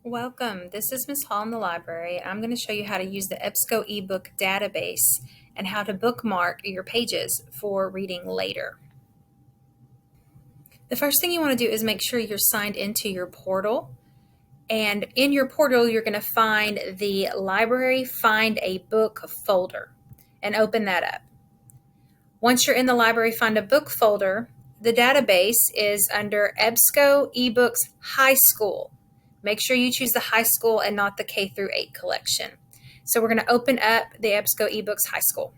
Welcome. This is Ms. Hall in the library. I'm going to show you how to use the EBSCO eBook database and how to bookmark your pages for reading later. The first thing you want to do is make sure you're signed into your portal. And in your portal, you're going to find the Library Find a Book folder and open that up. Once you're in the Library Find a Book folder, the database is under EBSCO eBooks High School. Make sure you choose the high school and not the K through 8 collection. So we're going to open up the EBSCO eBooks High School.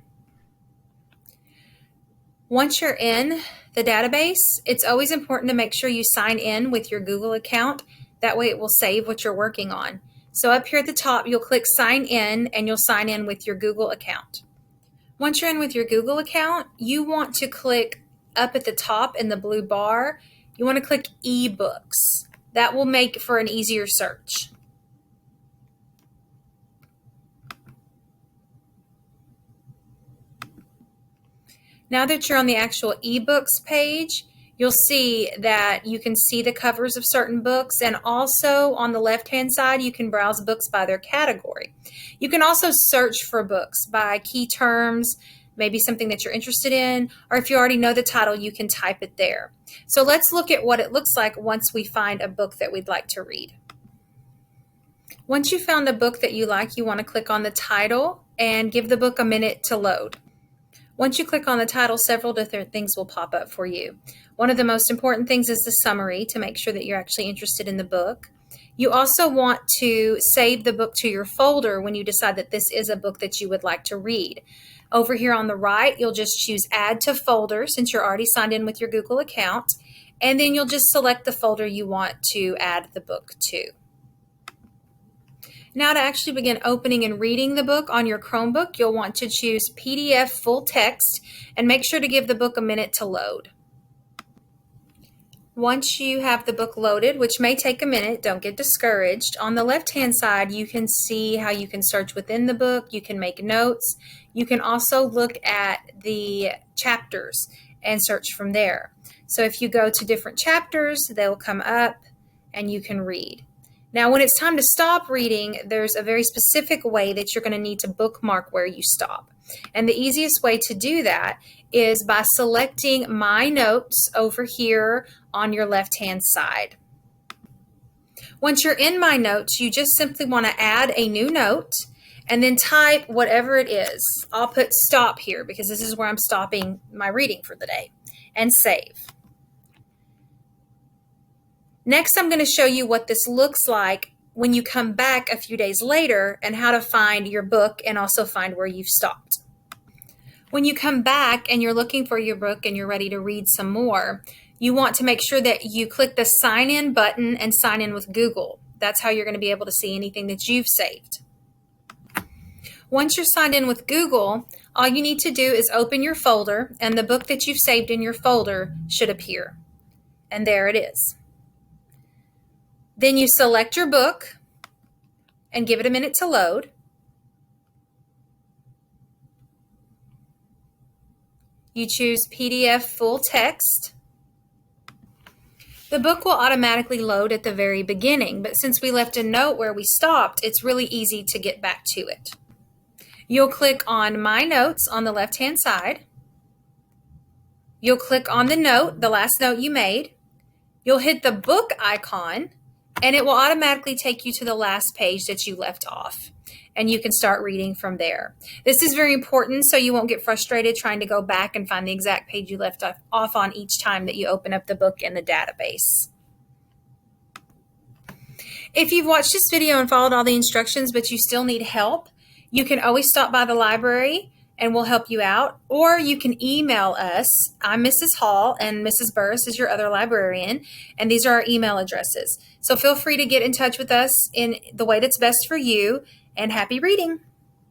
Once you're in the database, it's always important to make sure you sign in with your Google account. That way it will save what you're working on. So up here at the top, you'll click Sign In and you'll sign in with your Google account. Once you're in with your Google account, you want to click up at the top in the blue bar. You want to click eBooks. That will make for an easier search. Now that you're on the actual eBooks page, you'll see that you can see the covers of certain books, and also on the left-hand side, you can browse books by their category. You can also search for books by key terms, maybe something that you're interested in, or if you already know the title, you can type it there. So let's look at what it looks like once we find a book that we'd like to read. Once you've found a book that you like, you want to click on the title and give the book a minute to load. Once you click on the title, several different things will pop up for you. One of the most important things is the summary to make sure that you're actually interested in the book. You also want to save the book to your folder when you decide that this is a book that you would like to read. Over here on the right, you'll just choose Add to Folder since you're already signed in with your Google account, and then you'll just select the folder you want to add the book to. Now to actually begin opening and reading the book on your Chromebook, you'll want to choose PDF full text and make sure to give the book a minute to load. Once you have the book loaded, which may take a minute, don't get discouraged. On the left-hand side, you can see how you can search within the book. You can make notes. You can also look at the chapters and search from there. So if you go to different chapters, they'll come up and you can read. Now, when it's time to stop reading, there's a very specific way that you're going to need to bookmark where you stop. And the easiest way to do that is by selecting My Notes over here on your left-hand side. Once you're in My Notes, you just simply want to add a new note and then type whatever it is. I'll put stop here because this is where I'm stopping my reading for the day, and save. Next, I'm going to show you what this looks like when you come back a few days later and how to find your book and also find where you've stopped. When you come back and you're looking for your book and you're ready to read some more, you want to make sure that you click the Sign In button and sign in with Google. That's how you're going to be able to see anything that you've saved. Once you're signed in with Google, all you need to do is open your folder and the book that you've saved in your folder should appear. And there it is. Then you select your book and give it a minute to load. You choose PDF full text. The book will automatically load at the very beginning, but since we left a note where we stopped, it's really easy to get back to it. You'll click on My Notes on the left-hand side. You'll click on the note, the last note you made. You'll hit the book icon, and it will automatically take you to the last page that you left off, and you can start reading from there. This is very important so you won't get frustrated trying to go back and find the exact page you left off on each time that you open up the book in the database. If you've watched this video and followed all the instructions but you still need help, you can always stop by the library and we'll help you out, or you can email us. I'm Mrs. Hall and Mrs. Burris is your other librarian, and these are our email addresses. So feel free to get in touch with us in the way that's best for you, and happy reading.